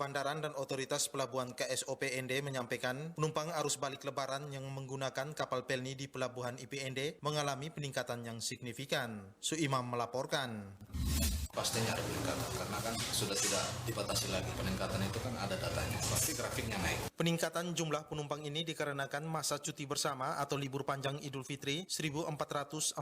Bandaran dan Otoritas Pelabuhan KSOP-ND menyampaikan penumpang arus balik lebaran yang menggunakan kapal pelni di Pelabuhan IPND mengalami peningkatan yang signifikan. Suimam melaporkan. Pastinya ada peningkatan karena kan sudah tidak dibatasi lagi. Peningkatan itu kan ada datanya, pasti grafiknya naik. Peningkatan jumlah penumpang ini dikarenakan masa cuti bersama atau libur panjang Idul Fitri 1443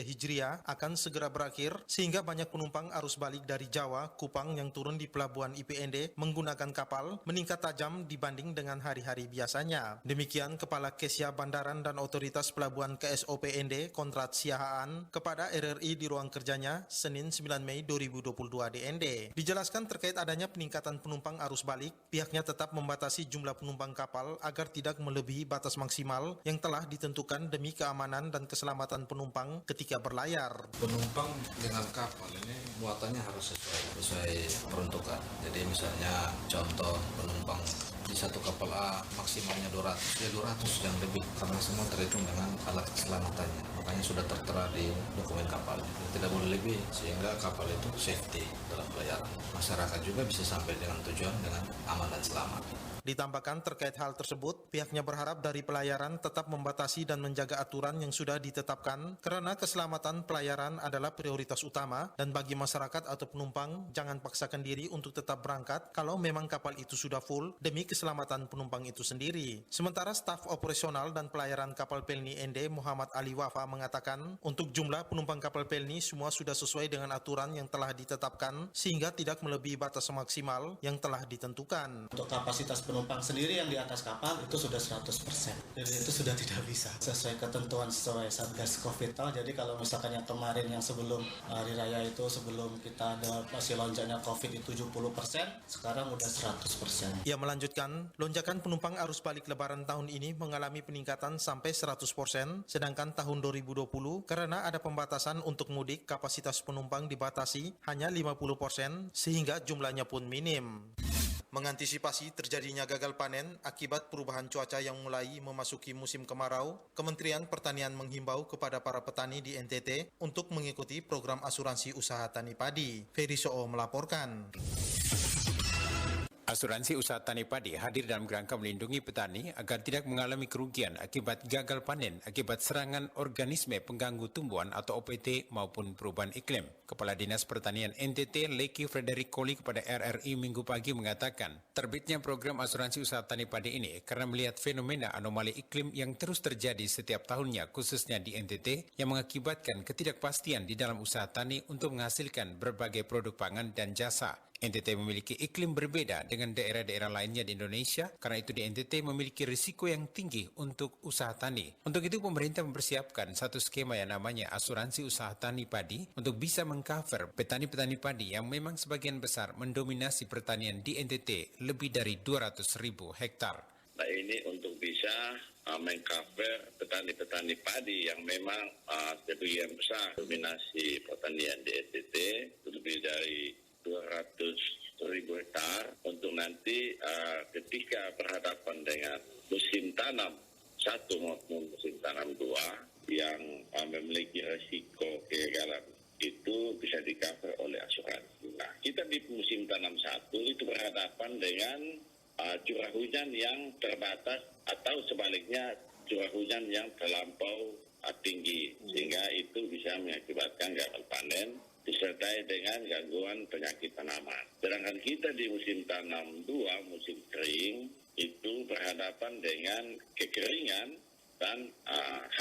Hijriah akan segera berakhir sehingga banyak penumpang arus balik dari Jawa, Kupang yang turun di Pelabuhan IPND menggunakan kapal meningkat tajam dibanding dengan hari-hari biasanya. Demikian Kepala Kesya Bandaran dan Otoritas Pelabuhan KSOP-ND Kontrat Siahaan kepada RRI di ruang kerjanya Senin 9 Mei 2022 DND. Dijelaskan terkait adanya peningkatan penumpang arus balik, pihaknya tetap membatasi jumlah penumpang kapal agar tidak melebihi batas maksimal yang telah ditentukan demi keamanan dan keselamatan penumpang ketika berlayar. Penumpang dengan kapal ini muatannya harus sesuai peruntukan. Jadi misalnya contoh penumpang di satu kapal A maksimalnya 200, ya 200 yang lebih karena semua terhitung dengan alat keselamatannya. Makanya sudah tertera di dokumen kapal. Tidak boleh lebih sehingga kapal itu safety dalam pelayaran. Masyarakat juga bisa sampai dengan tujuan dengan aman dan selamat. Ditambahkan terkait hal tersebut, pihaknya berharap dari pelayaran tetap membatasi dan menjaga aturan yang sudah ditetapkan karena keselamatan pelayaran adalah prioritas utama dan bagi masyarakat atau penumpang jangan paksakan diri untuk tetap berangkat kalau memang kapal itu sudah full demi keselamatan penumpang itu sendiri. Sementara staf operasional dan pelayaran kapal pelni ND Muhammad Ali Wafa mengatakan untuk jumlah penumpang kapal pelni semua sudah sesuai dengan aturan yang telah ditetapkan sehingga tidak melebihi batas maksimal yang telah ditentukan. Untuk kapasitas penumpang sendiri yang di atas kapal itu sudah 100%. Jadi itu sudah tidak bisa. Sesuai ketentuan sesuai Satgas Covid. Jadi kalau misalkan yang kemarin yang sebelum hari raya itu sebelum kita ada masih lonjaknya Covid itu 70%, sekarang udah 100%. Ia melanjutkan, lonjakan penumpang arus balik lebaran tahun ini mengalami peningkatan sampai 100%, sedangkan tahun 2020 karena ada pembatasan untuk mudik kapasitas penumpang dibatasi hanya 50% sehingga jumlahnya pun minim. Mengantisipasi terjadinya gagal panen akibat perubahan cuaca yang mulai memasuki musim kemarau, Kementerian Pertanian menghimbau kepada para petani di NTT untuk mengikuti program asuransi usaha tani padi. Ferry Soo melaporkan. Asuransi usaha tani padi hadir dalam kerangka melindungi petani agar tidak mengalami kerugian akibat gagal panen akibat serangan organisme pengganggu tumbuhan atau OPT maupun perubahan iklim. Kepala Dinas Pertanian NTT Leki Frederick Koli kepada RRI Minggu pagi mengatakan, terbitnya program asuransi usaha tani padi ini karena melihat fenomena anomali iklim yang terus terjadi setiap tahunnya khususnya di NTT yang mengakibatkan ketidakpastian di dalam usaha tani untuk menghasilkan berbagai produk pangan dan jasa. NTT memiliki iklim berbeda dengan daerah-daerah lainnya di Indonesia, karena itu di NTT memiliki risiko yang tinggi untuk usaha tani. Untuk itu pemerintah mempersiapkan satu skema yang namanya asuransi usaha tani padi untuk bisa mengcover petani-petani padi yang memang sebagian besar mendominasi pertanian di NTT lebih dari 200.000 hektar. Nah ini untuk bisa mengcover petani-petani padi yang memang sebagian besar dominasi pertanian di NTT lebih dari 200.000 hektar untuk nanti ketika berhadapan dengan musim tanam 1 maupun musim tanam 2 yang memiliki risiko kegagalan itu bisa di-cover oleh asuransi. Nah, kita di musim tanam 1 itu berhadapan dengan curah hujan yang terbatas atau sebaliknya curah hujan yang terlampau tinggi sehingga itu bisa mengakibatkan gagal panen disertai dengan gangguan penyakit tanaman. Sedangkan kita di musim tanam 2, musim kering, itu berhadapan dengan kekeringan dan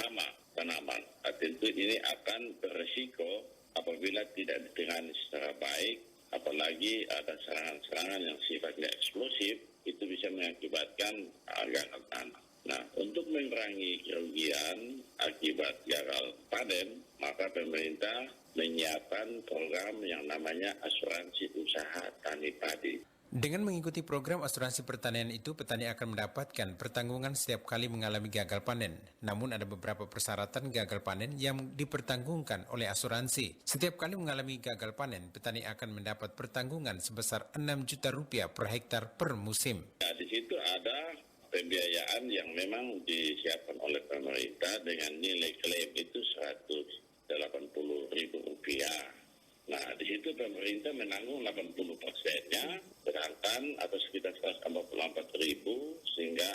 hama tanaman. Tentu ini akan berisiko apabila tidak ditangani secara baik, apalagi ada serangan-serangan yang sifatnya eksplosif, itu bisa mengakibatkan gagal tanam. Nah, untuk memerangi kerugian akibat gagal panen, maka pemerintah menyiapkan program yang namanya asuransi usaha tani padi. Dengan mengikuti program asuransi pertanian itu, petani akan mendapatkan pertanggungan setiap kali mengalami gagal panen. Namun ada beberapa persyaratan gagal panen yang dipertanggungkan oleh asuransi. Setiap kali mengalami gagal panen, petani akan mendapat pertanggungan sebesar 6 juta rupiah per hektar per musim. Nah, di situ ada pembiayaan yang memang disiapkan oleh pemerintah dengan nilai klaim itu Rp180.000. Nah, di situ pemerintah menanggung 80%-nya, sedangkan atau sekitar 144.000, sehingga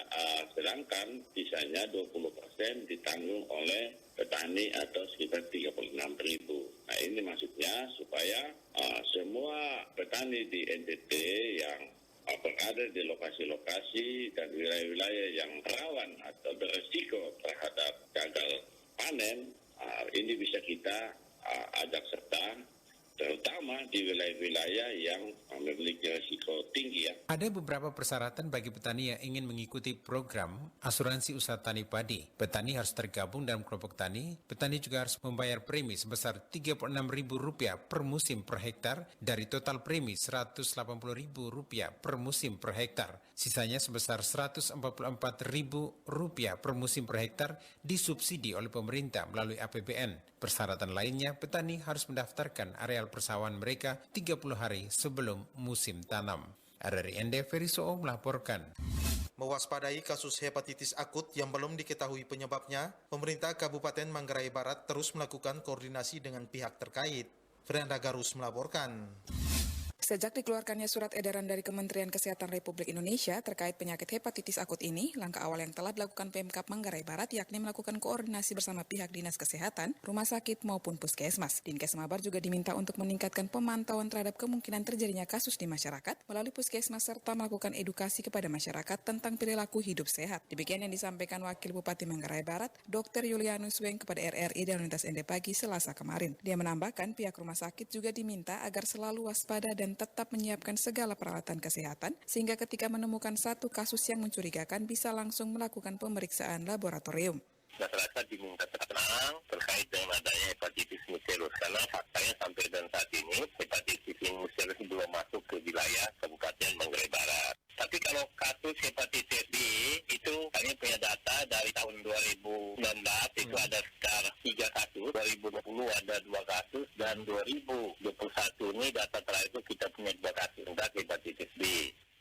sedangkan sisanya 20% ditanggung oleh petani atau sekitar 36.000. Nah, ini maksudnya supaya semua petani di NTT yang berada di lokasi-lokasi dan wilayah-wilayah yang rawan atau beresiko terhadap gagal panen, ini bisa kita ajak serta, terutama di wilayah-wilayah yang memiliki risiko tinggi ya. Ada beberapa persyaratan bagi petani yang ingin mengikuti program asuransi usaha tani padi. Petani harus tergabung dalam kelompok tani. Petani juga harus membayar premi sebesar Rp36.000 per musim per hektar dari total premi Rp180.000 per musim per hektar. Sisanya sebesar Rp144.000 per musim per hektar disubsidi oleh pemerintah melalui APBN. Persyaratan lainnya, petani harus mendaftarkan areal persawahan mereka 30 hari sebelum musim tanam. RRI Ferry Soo melaporkan. Mewaspadai kasus hepatitis akut yang belum diketahui penyebabnya, pemerintah Kabupaten Manggarai Barat terus melakukan koordinasi dengan pihak terkait. Fernanda Garus melaporkan. Sejak dikeluarkannya surat edaran dari Kementerian Kesehatan Republik Indonesia terkait penyakit hepatitis akut ini, langkah awal yang telah dilakukan Pemkab Manggarai Barat yakni melakukan koordinasi bersama pihak Dinas Kesehatan, Rumah Sakit maupun Puskesmas. Dinkes Mabar juga diminta untuk meningkatkan pemantauan terhadap kemungkinan terjadinya kasus di masyarakat melalui Puskesmas serta melakukan edukasi kepada masyarakat tentang perilaku hidup sehat. Demikian yang disampaikan Wakil Bupati Manggarai Barat, Dr. Yulianus Weng kepada RRI dan Unitas ND Pagi Selasa kemarin. Dia menambahkan pihak rumah sakit juga diminta agar selalu waspada dan tetap menyiapkan segala peralatan kesehatan sehingga ketika menemukan satu kasus yang mencurigakan bisa langsung melakukan pemeriksaan laboratorium. Masyarakat diminta tenang terkait dengan adanya hepatitis misterius karena faktanya sampai dan saat ini hepatitis misterius belum masuk ke wilayah Kabupaten Manggarai Barat. Tapi kalau kasus hepatitis B itu kami punya data dari tahun 2019 itu ada sekitar 3 kasus, 2020 ada 2 kasus dan 2021 ini data terakhir itu kita punya 2 kasus untuk hepatitis B.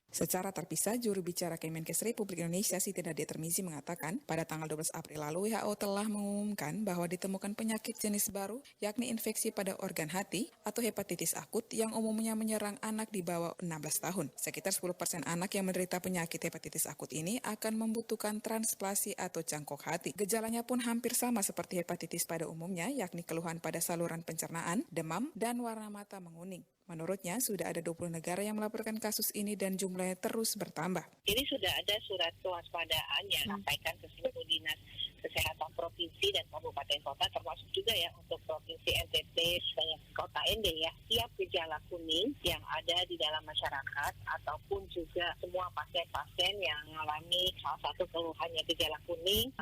Secara terpisah, juru bicara Kemenkes Republik Indonesia Siti Nadia Tarmizi mengatakan pada tanggal 12 April lalu WHO telah mengumumkan bahwa ditemukan penyakit jenis baru yakni infeksi pada organ hati atau hepatitis akut yang umumnya menyerang anak di bawah 16 tahun. Sekitar 10% anak yang menderita penyakit hepatitis akut ini akan membutuhkan transplantasi atau cangkok hati. Gejalanya pun hampir sama seperti hepatitis pada umumnya yakni keluhan pada saluran pencernaan, demam, dan warna mata menguning. Menurutnya, sudah ada 20 negara yang melaporkan kasus ini dan jumlahnya terus bertambah. Jadi sudah ada surat kewaspadaan yang disampaikan ke seluruh dinas kesehatan provinsi dan kabupaten kota, termasuk juga ya untuk provinsi NTT dan kota ND ya. Tiap gejala kuning yang ada di dalam masyarakat ataupun juga semua pasien-pasien yang mengalami salah satu keluhannya gejala kuning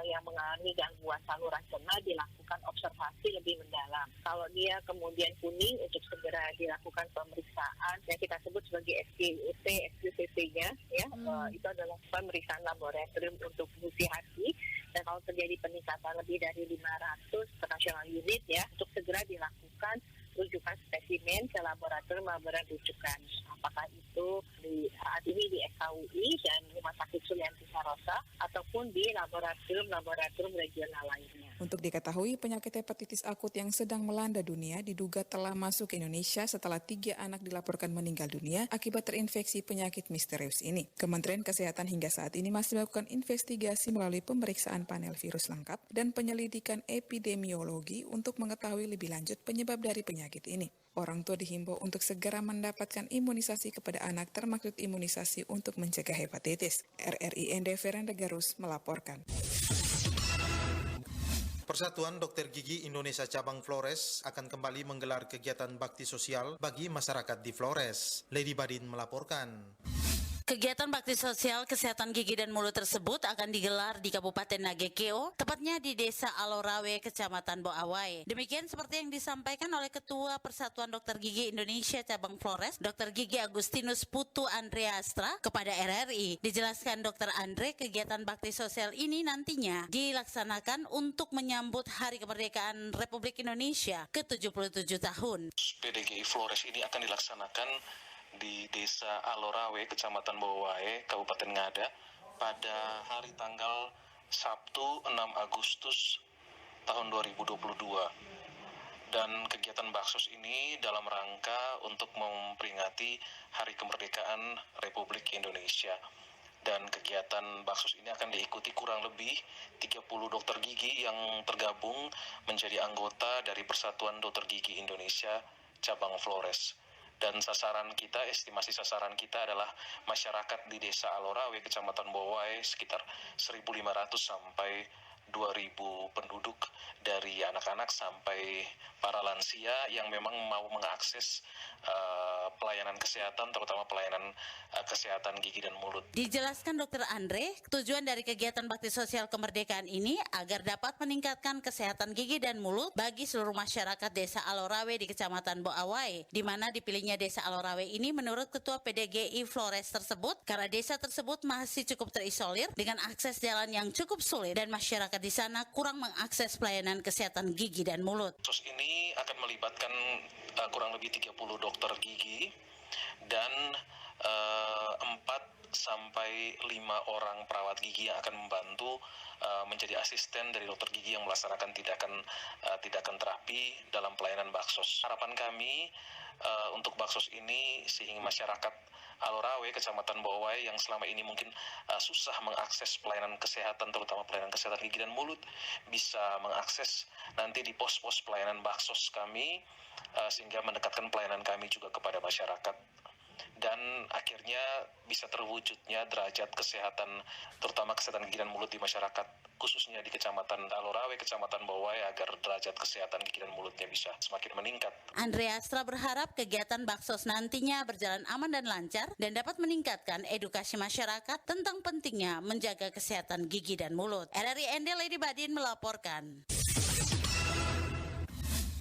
yang mengalami gangguan saluran cerna dilakukan observasi lebih mendalam. Kalau dia kemudian kuning untuk segera dilakukan pemeriksaan yang kita sebut sebagai SQCT-nya ya, itu adalah pemeriksaan laboratorium untuk fungsi hati. Dan kalau terjadi peningkatan lebih dari 500 national unit ya, untuk segera dilakukan rujukan spesimen ke laboratorium rujukan. Apakah itu di saat ini di FKUI dan Rumah Sakit Sulianti Sarosa ataupun di laboratorium regional lainnya. Untuk diketahui, penyakit hepatitis akut yang sedang melanda dunia diduga telah masuk ke Indonesia setelah 3 anak dilaporkan meninggal dunia akibat terinfeksi penyakit misterius ini. Kementerian Kesehatan hingga saat ini masih melakukan investigasi melalui pemeriksaan panel virus lengkap dan penyelidikan epidemiologi untuk mengetahui lebih lanjut penyebab dari penyakit ini. Orang tua dihimbau untuk segera mendapatkan imunisasi kepada anak termaksud imunisasi untuk mencegah hepatitis. RRI ND Fernanda Garus melaporkan. Persatuan Dokter Gigi Indonesia Cabang Flores akan kembali menggelar kegiatan bakti sosial bagi masyarakat di Flores. Lady Badin melaporkan. Kegiatan bakti sosial kesehatan gigi dan mulut tersebut akan digelar di Kabupaten Nagekeo, tepatnya di Desa Alorawe, Kecamatan Boawai. Demikian seperti yang disampaikan oleh Ketua Persatuan Dokter Gigi Indonesia Cabang Flores, Dr. Gigi Agustinus Putu Andreastra, kepada RRI. Dijelaskan Dr. Andre, kegiatan bakti sosial ini nantinya dilaksanakan untuk menyambut Hari Kemerdekaan Republik Indonesia ke-77 tahun. PDGI Flores ini akan dilaksanakan di Desa Alorawe, Kecamatan Boawai, Kabupaten Ngada pada hari tanggal Sabtu 6 Agustus tahun 2022. Dan kegiatan Baksos ini dalam rangka untuk memperingati Hari Kemerdekaan Republik Indonesia. Dan kegiatan Baksos ini akan diikuti kurang lebih 30 dokter gigi yang tergabung menjadi anggota dari Persatuan Dokter Gigi Indonesia Cabang Flores. Dan sasaran kita, estimasi sasaran kita adalah masyarakat di Desa Alorawe, Kecamatan Bowai, sekitar 1.500 sampai 2.000 penduduk, dari anak-anak sampai para lansia yang memang mau mengakses pelayanan kesehatan, terutama pelayanan kesehatan gigi dan mulut. Dijelaskan Dr. Andre, tujuan dari kegiatan bakti sosial kemerdekaan ini agar dapat meningkatkan kesehatan gigi dan mulut bagi seluruh masyarakat Desa Alorawe di Kecamatan Boawai, di mana dipilihnya Desa Alorawe ini menurut Ketua PDGI Flores tersebut karena desa tersebut masih cukup terisolir dengan akses jalan yang cukup sulit dan masyarakat di sana kurang mengakses pelayanan kesehatan gigi dan mulut. Kasus ini akan melibatkan kurang lebih 30 dokter gigi dan 4 sampai 5 orang perawat gigi yang akan membantu menjadi asisten dari dokter gigi yang melaksanakan tindakan terapi dalam pelayanan Baksos. Harapan kami untuk Baksos ini sehingga masyarakat Alorawe, Kecamatan Bowai yang selama ini mungkin susah mengakses pelayanan kesehatan, terutama pelayanan kesehatan gigi dan mulut, bisa mengakses nanti di pos-pos pelayanan Baksos kami, sehingga mendekatkan pelayanan kami juga kepada masyarakat. Dan akhirnya bisa terwujudnya derajat kesehatan, terutama kesehatan gigi dan mulut di masyarakat, khususnya di Kecamatan Alorawe, Kecamatan Bowai, agar derajat kesehatan gigi dan mulutnya bisa semakin meningkat. Andre Astra berharap kegiatan Baksos nantinya berjalan aman dan lancar dan dapat meningkatkan edukasi masyarakat tentang pentingnya menjaga kesehatan gigi dan mulut. RRI ND Lady Badin melaporkan.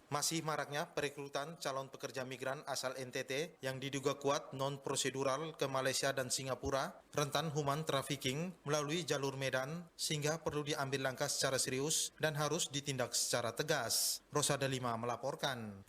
Masih maraknya perekrutan calon pekerja migran asal NTT yang diduga kuat non-prosedural ke Malaysia dan Singapura, rentan human trafficking melalui jalur Medan, sehingga perlu diambil langkah secara serius dan harus ditindak secara tegas. Rosada Lima melaporkan.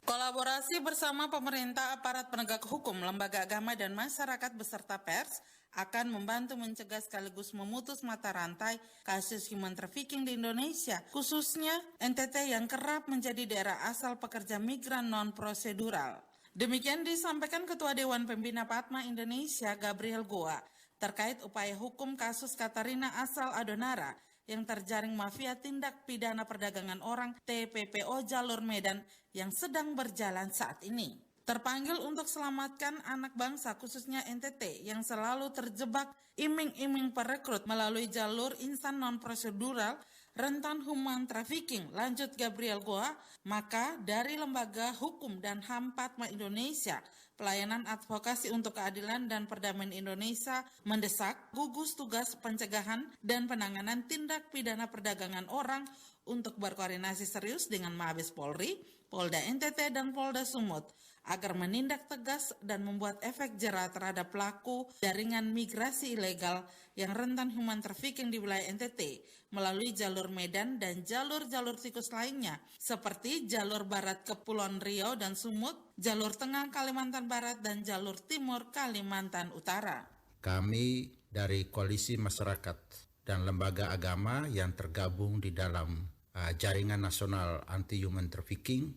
Kolaborasi bersama pemerintah, aparat penegak hukum, lembaga agama, dan masyarakat beserta pers akan membantu mencegah sekaligus memutus mata rantai kasus human trafficking di Indonesia, khususnya NTT yang kerap menjadi daerah asal pekerja migran non-prosedural. Demikian disampaikan Ketua Dewan Pembina Padma Indonesia, Gabriel Goa, terkait upaya hukum kasus Katarina asal Adonara yang terjaring mafia tindak pidana perdagangan orang TPPO Jalur Medan yang sedang berjalan saat ini. Terpanggil untuk selamatkan anak bangsa khususnya NTT yang selalu terjebak iming-iming perekrut melalui jalur instan non-prosedural rentan human trafficking, lanjut Gabriel Goa, maka dari Lembaga Hukum dan HAM Padma Indonesia, Pelayanan Advokasi untuk Keadilan dan Perdamaian Indonesia mendesak gugus tugas pencegahan dan penanganan tindak pidana perdagangan orang untuk berkoordinasi serius dengan Mabes Polri, Polda NTT, dan Polda Sumut agar menindak tegas dan membuat efek jera terhadap pelaku jaringan migrasi ilegal yang rentan human trafficking di wilayah NTT melalui jalur Medan dan jalur-jalur tikus lainnya seperti jalur barat Kepulauan Riau dan Sumut, jalur tengah Kalimantan Barat, dan jalur timur Kalimantan Utara. Kami dari Koalisi Masyarakat dan Lembaga Agama yang tergabung di dalam Jaringan Nasional Anti Human Trafficking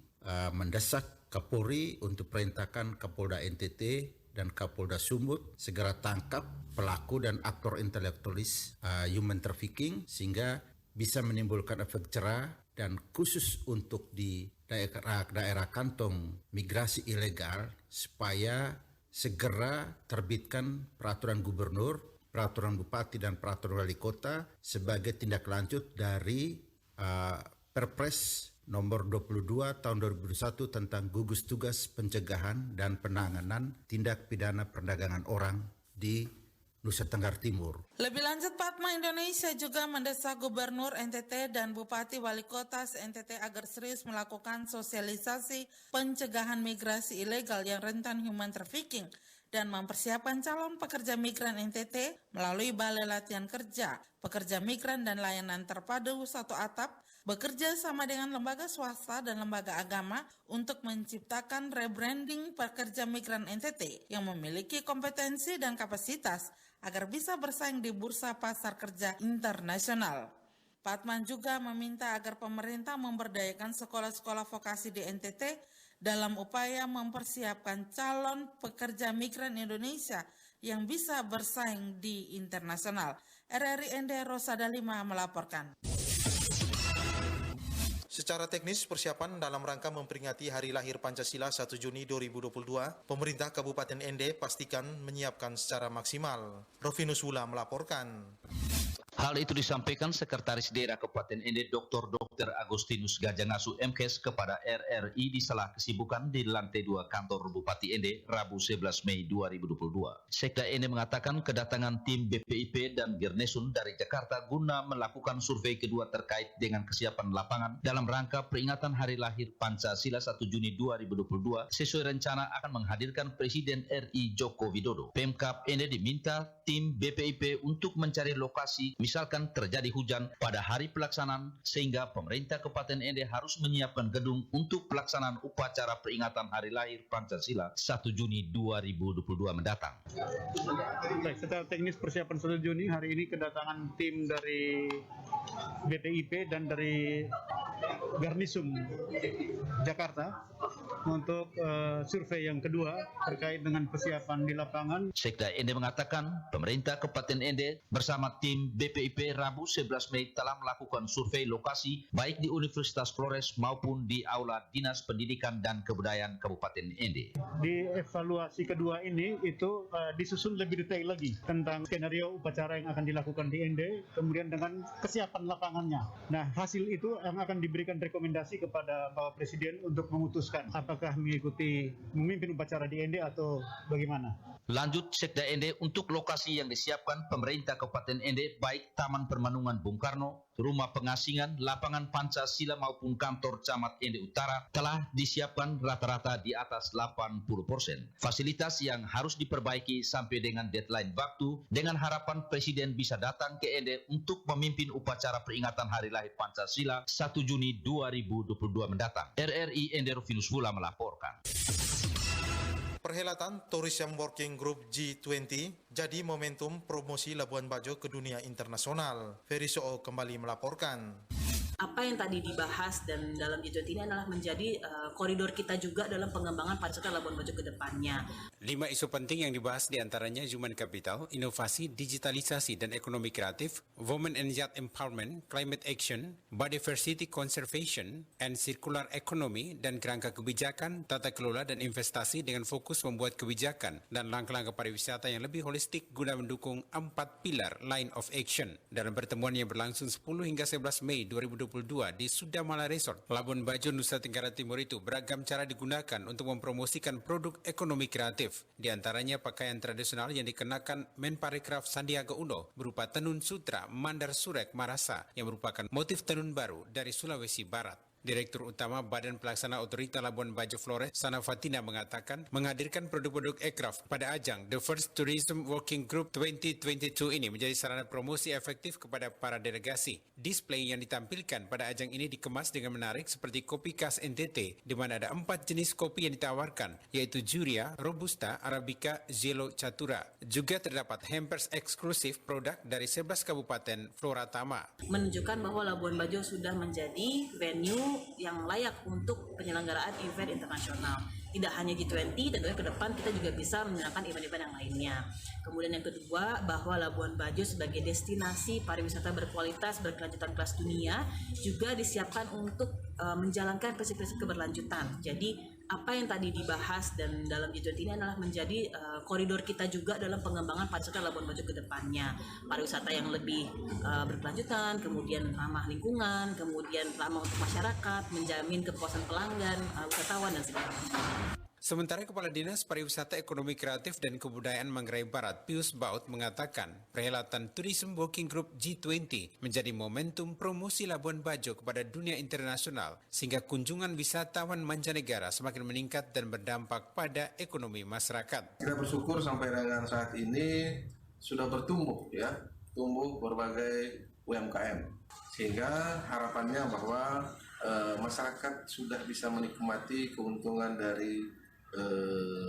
mendesak Kapolri untuk perintahkan Kapolda NTT dan Kapolda Sumut segera tangkap pelaku dan aktor intelektualis human trafficking sehingga bisa menimbulkan efek jera, dan khusus untuk di daerah kantong migrasi ilegal supaya segera terbitkan peraturan gubernur, peraturan bupati, dan peraturan wali kota sebagai tindak lanjut dari Perpres nomor 22 tahun 2021 tentang gugus tugas pencegahan dan penanganan tindak pidana perdagangan orang di Nusa Tenggara Timur. Lebih lanjut, Padma Indonesia juga mendesak Gubernur NTT dan Bupati Wali Kota NTT agar serius melakukan sosialisasi pencegahan migrasi ilegal yang rentan human trafficking dan mempersiapkan calon pekerja migran NTT melalui Balai Latihan Kerja, Pekerja Migran dan Layanan Terpadu Satu Atap, bekerja sama dengan lembaga swasta dan lembaga agama untuk menciptakan rebranding pekerja migran NTT yang memiliki kompetensi dan kapasitas agar bisa bersaing di bursa pasar kerja internasional. Patman juga meminta agar pemerintah memberdayakan sekolah-sekolah vokasi di NTT dalam upaya mempersiapkan calon pekerja migran Indonesia yang bisa bersaing di internasional. RRI ND Rosada 5 melaporkan. Secara teknis, persiapan dalam rangka memperingati Hari Lahir Pancasila 1 Juni 2022, pemerintah Kabupaten Ende pastikan menyiapkan secara maksimal. Rofinus Wula melaporkan. Hal itu disampaikan Sekretaris Daerah Kabupaten Ende Dr. Agustinus Gajangasu MKes kepada RRI di sela kesibukan di lantai 2 kantor Bupati Ende Rabu 11 Mei 2022. Sekda Ende mengatakan kedatangan tim BPIP dan Gernesun dari Jakarta guna melakukan survei kedua terkait dengan kesiapan lapangan dalam rangka peringatan Hari Lahir Pancasila 1 Juni 2022 sesuai rencana akan menghadirkan Presiden RI Joko Widodo. Pemkab Ende diminta tim BPIP untuk mencari lokasi misalkan terjadi hujan pada hari pelaksanaan sehingga pemerintah Kabupaten Ende harus menyiapkan gedung untuk pelaksanaan upacara peringatan Hari Lahir Pancasila 1 Juni 2022 mendatang. Baik, secara teknis persiapan 1 Juni hari ini kedatangan tim dari BPIP dan dari Garnisum Jakarta untuk survei yang kedua terkait dengan persiapan di lapangan. Sekda Ende mengatakan pemerintah Kabupaten Ende bersama tim BPIP Rabu 11 Mei telah melakukan survei lokasi baik di Universitas Flores maupun di Aula Dinas Pendidikan dan Kebudayaan Kabupaten Ende. Di evaluasi kedua ini itu disusun lebih detail lagi tentang skenario upacara yang akan dilakukan di Ende, kemudian dengan kesiapan lapangannya. Nah, hasil itu yang akan diberikan rekomendasi kepada Bapak Presiden untuk memutuskan apakah memimpin upacara di Ende atau bagaimana. Lanjut Sekda Ende, untuk lokasi yang disiapkan pemerintah Kabupaten Ende baik Taman Permanungan Bung Karno, Rumah Pengasingan, Lapangan Pancasila maupun kantor Camat Ende Utara telah disiapkan rata-rata di atas 80%. Fasilitas yang harus diperbaiki sampai dengan deadline waktu dengan harapan Presiden bisa datang ke Ende untuk memimpin upacara peringatan Hari Lahir Pancasila 1 Juni 2022 mendatang. RRI Ende Rofinus Wula melaporkan. Perhelatan Tourism Working Group G20 jadi momentum promosi Labuan Bajo ke dunia internasional. Ferry Soo kembali melaporkan. Apa yang tadi dibahas dan dalam G20 ini adalah menjadi koridor kita juga dalam pengembangan pariwisata Labuan Bajo ke depannya. 5 isu penting yang dibahas diantaranya human capital, inovasi, digitalisasi dan ekonomi kreatif, women and youth empowerment, climate action, biodiversity conservation, and circular economy, dan kerangka kebijakan, tata kelola dan investasi dengan fokus membuat kebijakan dan langkah-langkah pariwisata yang lebih holistik guna mendukung 4 pilar line of action. Dalam pertemuan yang berlangsung 10 hingga 11 Mei 2022 di Sudamala Resort, Labuan Bajo, Nusa Tenggara Timur itu beragam cara digunakan untuk mempromosikan produk ekonomi kreatif. Di antaranya pakaian tradisional yang dikenakan Menparekraf Sandiaga Uno berupa tenun sutra Mandar Surek Marasa yang merupakan motif tenun baru dari Sulawesi Barat. Direktur Utama Badan Pelaksana Otorita Labuan Bajo Flores, Sana Fatina, mengatakan menghadirkan produk-produk aircraft pada ajang The First Tourism Working Group 2022 ini menjadi sarana promosi efektif kepada para delegasi. Display yang ditampilkan pada ajang ini dikemas dengan menarik seperti kopi khas NTT, di mana ada 4 jenis kopi yang ditawarkan, yaitu Juria, Robusta, Arabica, Zelo, Catura. Juga terdapat hampers eksklusif produk dari 11 kabupaten Floratama. Menunjukkan bahwa Labuan Bajo sudah menjadi venue yang layak untuk penyelenggaraan event internasional. Tidak hanya G20, tentunya ke depan kita juga bisa menyelenggarakan event-event yang lainnya. Kemudian yang kedua, bahwa Labuan Bajo sebagai destinasi pariwisata berkualitas berkelanjutan kelas dunia juga disiapkan untuk menjalankan prinsip-prinsip keberlanjutan. Jadi apa yang tadi dibahas dan dalam G20 ini adalah menjadi koridor kita juga dalam pengembangan pariwisata Labuan Bajo ke depannya. Pariwisata yang lebih berkelanjutan, kemudian ramah lingkungan, kemudian ramah untuk masyarakat, menjamin kepuasan pelanggan, wisatawan dan segala macam. Sementara Kepala Dinas Pariwisata Ekonomi Kreatif dan Kebudayaan Manggarai Barat, Pius Baut, mengatakan perhelatan Tourism Working Group G20 menjadi momentum promosi Labuan Bajo kepada dunia internasional sehingga kunjungan wisatawan mancanegara semakin meningkat dan berdampak pada ekonomi masyarakat. Kita bersyukur sampai dengan saat ini sudah bertumbuh tumbuh berbagai UMKM sehingga harapannya bahwa masyarakat sudah bisa menikmati keuntungan dari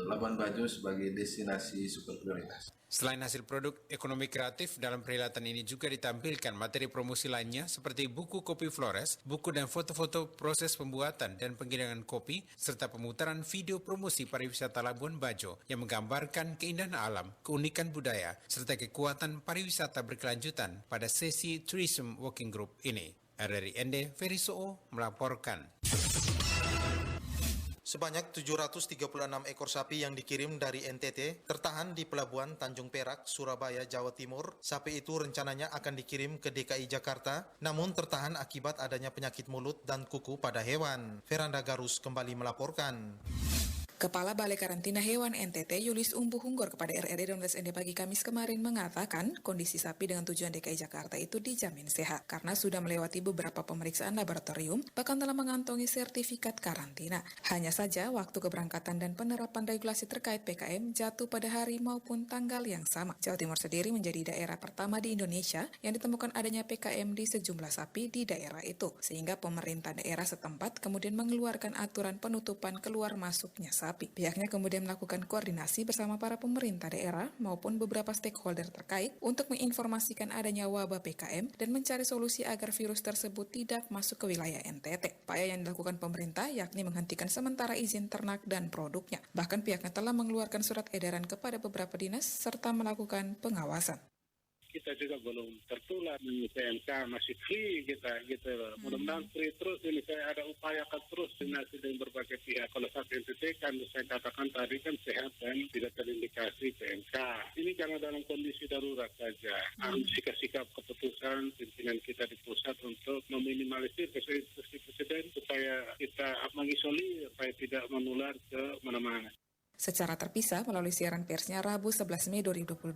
Labuan Bajo sebagai destinasi super prioritas. Selain hasil produk ekonomi kreatif, dalam perhelatan ini juga ditampilkan materi promosi lainnya seperti buku kopi Flores, buku dan foto-foto proses pembuatan dan penggilingan kopi, serta pemutaran video promosi pariwisata Labuan Bajo yang menggambarkan keindahan alam, keunikan budaya, serta kekuatan pariwisata berkelanjutan pada sesi Tourism Working Group ini. RRI ND Ferry Soo melaporkan. Sebanyak 736 ekor sapi yang dikirim dari NTT tertahan di Pelabuhan Tanjung Perak, Surabaya, Jawa Timur. Sapi itu rencananya akan dikirim ke DKI Jakarta, namun tertahan akibat adanya penyakit mulut dan kuku pada hewan. Veranda Garus kembali melaporkan. Kepala Balai Karantina Hewan NTT Yulis Umbu Hunggor kepada RRI 12 ND pagi Kamis kemarin mengatakan kondisi sapi dengan tujuan DKI Jakarta itu dijamin sehat karena sudah melewati beberapa pemeriksaan laboratorium bahkan telah mengantongi sertifikat karantina. Hanya saja waktu keberangkatan dan penerapan regulasi terkait PKM jatuh pada hari maupun tanggal yang sama. Jawa Timur sendiri menjadi daerah pertama di Indonesia yang ditemukan adanya PKM di sejumlah sapi di daerah itu, sehingga pemerintah daerah setempat kemudian mengeluarkan aturan penutupan keluar masuknya sapi. Pihaknya kemudian melakukan koordinasi bersama para pemerintah daerah maupun beberapa stakeholder terkait untuk menginformasikan adanya wabah PKM dan mencari solusi agar virus tersebut tidak masuk ke wilayah NTT. Upaya yang dilakukan pemerintah yakni menghentikan sementara izin ternak dan produknya. Bahkan pihaknya telah mengeluarkan surat edaran kepada beberapa dinas serta melakukan pengawasan. Kita juga belum tertular di PMK, masih free kita gitu loh. Mudah-mudahan free terus ini, saya ada upayakan terus koordinasi dengan berbagai pihak. Kalau saat NTT kan saya katakan tadi kan sehat dan tidak terindikasi PMK. Ini karena dalam kondisi darurat saja. Harus sikap-sikap keputusan pimpinan kita di pusat untuk meminimalisir instruksi presiden supaya kita mengisolir supaya tidak menular ke mana-mana. Secara terpisah melalui siaran persnya Rabu 11 Mei 2022,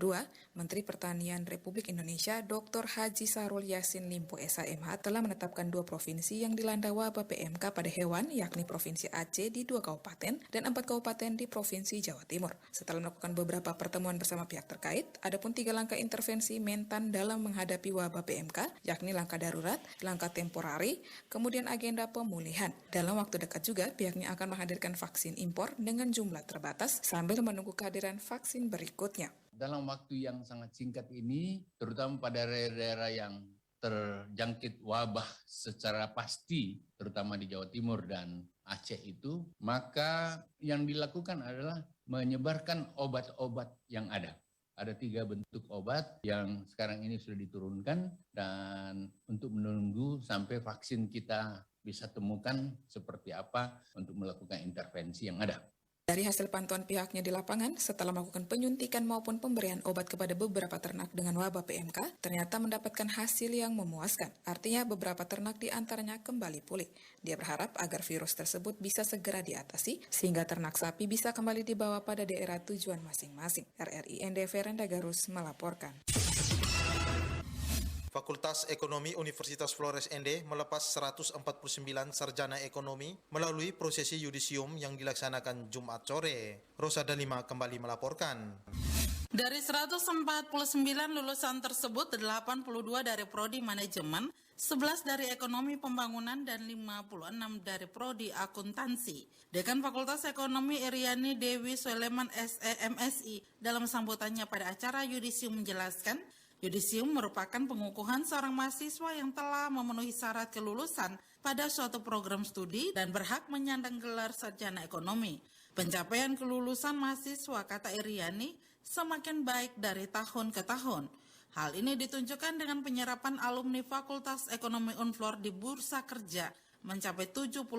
Menteri Pertanian Republik Indonesia Dr. Haji Sahrul Yassin Limpo SHMH telah menetapkan 2 provinsi yang dilanda wabah PMK pada hewan, yakni Provinsi Aceh di 2 kabupaten dan 4 kabupaten di Provinsi Jawa Timur. Setelah melakukan beberapa pertemuan bersama pihak terkait, adapun 3 langkah intervensi Mentan dalam menghadapi wabah PMK, yakni langkah darurat, langkah temporari, kemudian agenda pemulihan. Dalam waktu dekat juga, pihaknya akan menghadirkan vaksin impor dengan jumlah terbatas sambil menunggu kehadiran vaksin berikutnya. Dalam waktu yang sangat singkat ini, terutama pada daerah-daerah yang terjangkit wabah secara pasti, terutama di Jawa Timur dan Aceh itu, maka yang dilakukan adalah menyebarkan obat-obat yang ada. Ada 3 bentuk obat yang sekarang ini sudah diturunkan dan untuk menunggu sampai vaksin kita bisa temukan seperti apa untuk melakukan intervensi yang ada. Dari hasil pantauan pihaknya di lapangan, setelah melakukan penyuntikan maupun pemberian obat kepada beberapa ternak dengan wabah PMK, ternyata mendapatkan hasil yang memuaskan. Artinya beberapa ternak di antaranya kembali pulih. Dia berharap agar virus tersebut bisa segera diatasi, sehingga ternak sapi bisa kembali dibawa pada daerah tujuan masing-masing. RRI ND Veranda Garus melaporkan. Fakultas Ekonomi Universitas Flores ND melepas 149 sarjana ekonomi melalui prosesi yudisium yang dilaksanakan Jumat sore. Rosa Dalima kembali melaporkan. Dari 149 lulusan tersebut, 82 dari Prodi Manajemen, 11 dari Ekonomi Pembangunan, dan 56 dari Prodi Akuntansi. Dekan Fakultas Ekonomi Iriani Dewi Soleman SEMSI dalam sambutannya pada acara yudisium menjelaskan, yudisium merupakan pengukuhan seorang mahasiswa yang telah memenuhi syarat kelulusan pada suatu program studi dan berhak menyandang gelar sarjana ekonomi. Pencapaian kelulusan mahasiswa, kata Iriani, semakin baik dari tahun ke tahun. Hal ini ditunjukkan dengan penyerapan alumni Fakultas Ekonomi Unflor di Bursa Kerja mencapai 70%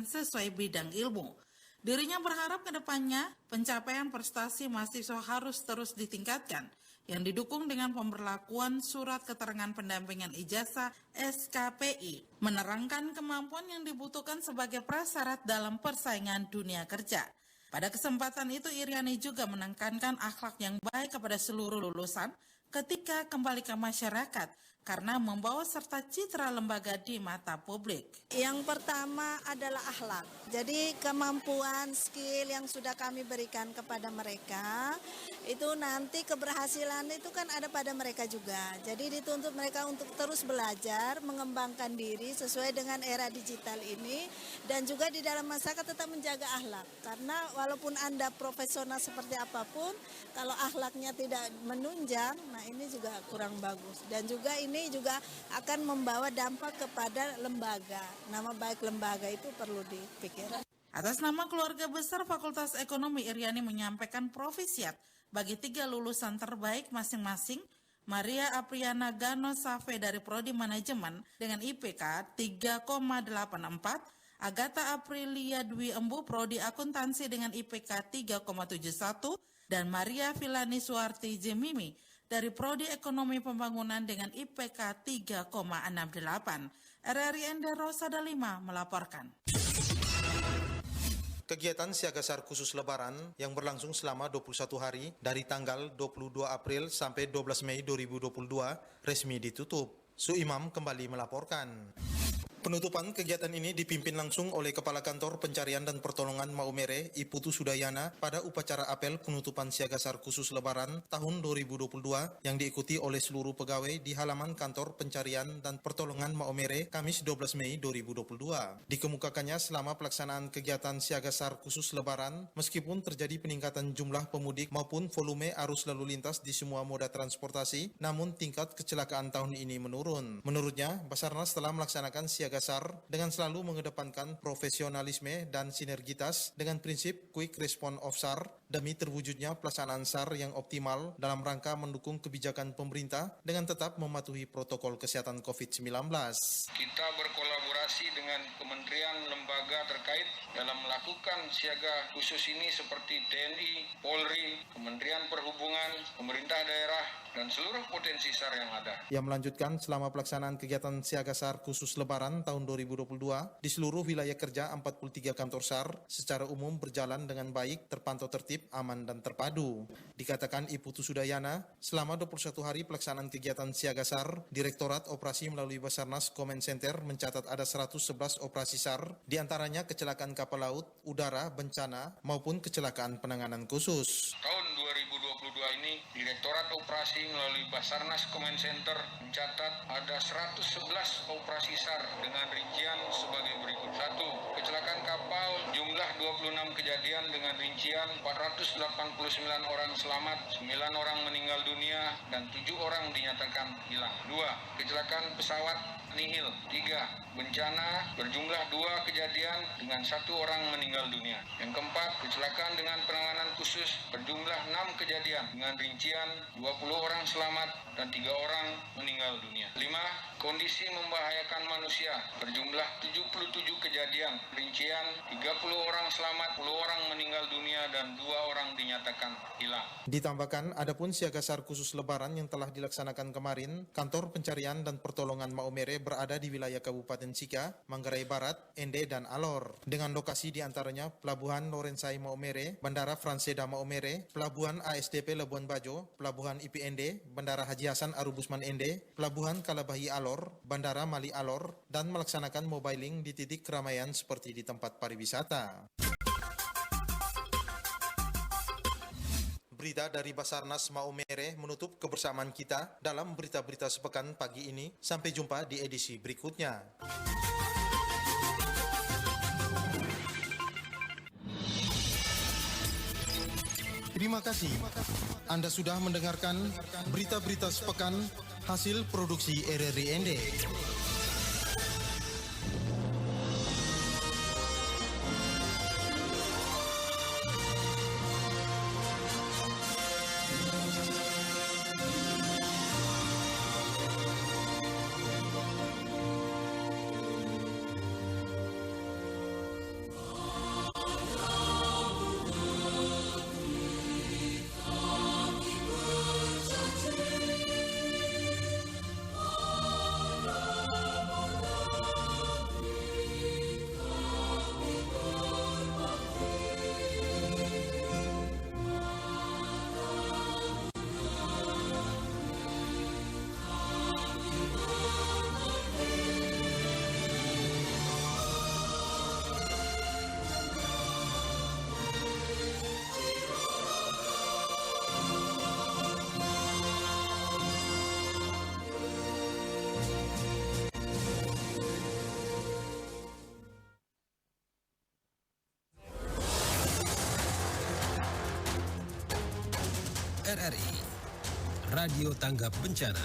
sesuai bidang ilmu. Dirinya berharap ke depannya pencapaian prestasi mahasiswa harus terus ditingkatkan, yang didukung dengan pemberlakuan surat keterangan pendampingan ijazah SKPI, menerangkan kemampuan yang dibutuhkan sebagai prasyarat dalam persaingan dunia kerja. Pada kesempatan itu, Iriani juga menekankan akhlak yang baik kepada seluruh lulusan ketika kembali ke masyarakat, karena membawa serta citra lembaga di mata publik. Yang pertama adalah akhlak. Jadi kemampuan, skill yang sudah kami berikan kepada mereka, itu nanti keberhasilan itu kan ada pada mereka juga. Jadi dituntut mereka untuk terus belajar, mengembangkan diri sesuai dengan era digital ini, dan juga di dalam masyarakat tetap menjaga akhlak. Karena walaupun Anda profesional seperti apapun, kalau akhlaknya tidak menunjang, nah ini juga kurang bagus. Dan juga ini juga akan membawa dampak kepada lembaga. Nama baik lembaga itu perlu dipikirkan. Atas nama keluarga besar Fakultas Ekonomi, Iriani menyampaikan profisiat bagi 3 lulusan terbaik masing-masing. Maria Apriana Gano Save dari Prodi Manajemen dengan IPK 3,84, Agatha Aprilia Dwi Embu Prodi Akuntansi dengan IPK 3,71, dan Maria Filani Suarti Jemimi dari Prodi Ekonomi Pembangunan dengan IPK 3,68. RRI Ende Rosada 5 melaporkan. Kegiatan Siagasar khusus Lebaran yang berlangsung selama 21 hari dari tanggal 22 April sampai 12 Mei 2022 resmi ditutup. Su Imam kembali melaporkan. Penutupan kegiatan ini dipimpin langsung oleh Kepala Kantor Pencarian dan Pertolongan Maumere, Iputu Sudayana, pada upacara apel penutupan Siagasar khusus Lebaran tahun 2022 yang diikuti oleh seluruh pegawai di halaman Kantor Pencarian dan Pertolongan Maumere, Kamis 12 Mei 2022. Dikemukakannya selama pelaksanaan kegiatan Siagasar khusus Lebaran, meskipun terjadi peningkatan jumlah pemudik maupun volume arus lalu lintas di semua moda transportasi, namun tingkat kecelakaan tahun ini menurun. Menurutnya, Basarnas telah melaksanakan Siagasar dengan selalu mengedepankan profesionalisme dan sinergitas dengan prinsip Quick Response of SAR demi terwujudnya pelaksanaan SAR yang optimal dalam rangka mendukung kebijakan pemerintah dengan tetap mematuhi protokol kesehatan COVID-19. Kita berkolaborasi dengan kementerian lembaga terkait dalam melakukan siaga khusus ini seperti TNI, Polri, Kementerian Perhubungan, pemerintah daerah, dan seluruh potensi SAR yang ada. Ia melanjutkan selama pelaksanaan kegiatan Siaga SAR khusus Lebaran tahun 2022 di seluruh wilayah kerja 43 kantor SAR secara umum berjalan dengan baik, terpantau tertib, aman, dan terpadu. Dikatakan Iputu Sudayana, selama 21 hari pelaksanaan kegiatan Siaga SAR, Direktorat Operasi melalui Basarnas Command Center mencatat ada 111 operasi SAR, diantaranya kecelakaan kapal laut, udara, bencana, maupun kecelakaan penanganan khusus. Tahun 2022 ini, Direktorat Operasi melalui Basarnas Command Center mencatat ada 111 operasi SAR dengan rincian sebagai berikut. 1. Kecelakaan kapal jumlah 26 kejadian dengan rincian 489 orang selamat, 9 orang meninggal dunia, dan 7 orang dinyatakan hilang. 2. Kecelakaan pesawat nihil. 3. Bencana berjumlah 2 kejadian dengan 1 orang meninggal dunia. Yang keempat, kecelakaan dengan penanganan khusus berjumlah 6 kejadian dengan rincian 20 orang selamat dan 3 orang meninggal dunia. 5. Kondisi membahayakan manusia berjumlah 77 kejadian, rincian 30 orang selamat, 10 orang meninggal dunia, dan 2 orang dinyatakan hilang. Ditambahkan, adapun Siaga SAR khusus Lebaran yang telah dilaksanakan kemarin, Kantor Pencarian dan Pertolongan Maumere berada di wilayah Kabupaten Sika, Manggarai Barat, Ende, dan Alor. Dengan lokasi diantaranya Pelabuhan Lorenzai Maumere, Bandara Franseda Maumere, Pelabuhan ASDP Labuan Bajo, Pelabuhan IPND, Bandara Haji Hasan Arubusman Ende, Pelabuhan Kalabahi Alor, Bandara Mali Alor, dan melaksanakan mobiling di titik keramaian seperti di tempat pariwisata. Berita dari Basarnas Maumere menutup kebersamaan kita dalam berita-berita sepekan pagi ini. Sampai jumpa di edisi berikutnya. Terima kasih. Anda sudah mendengarkan berita-berita sepekan hasil produksi RRI Ende. RRI, Radio Tanggap Bencana.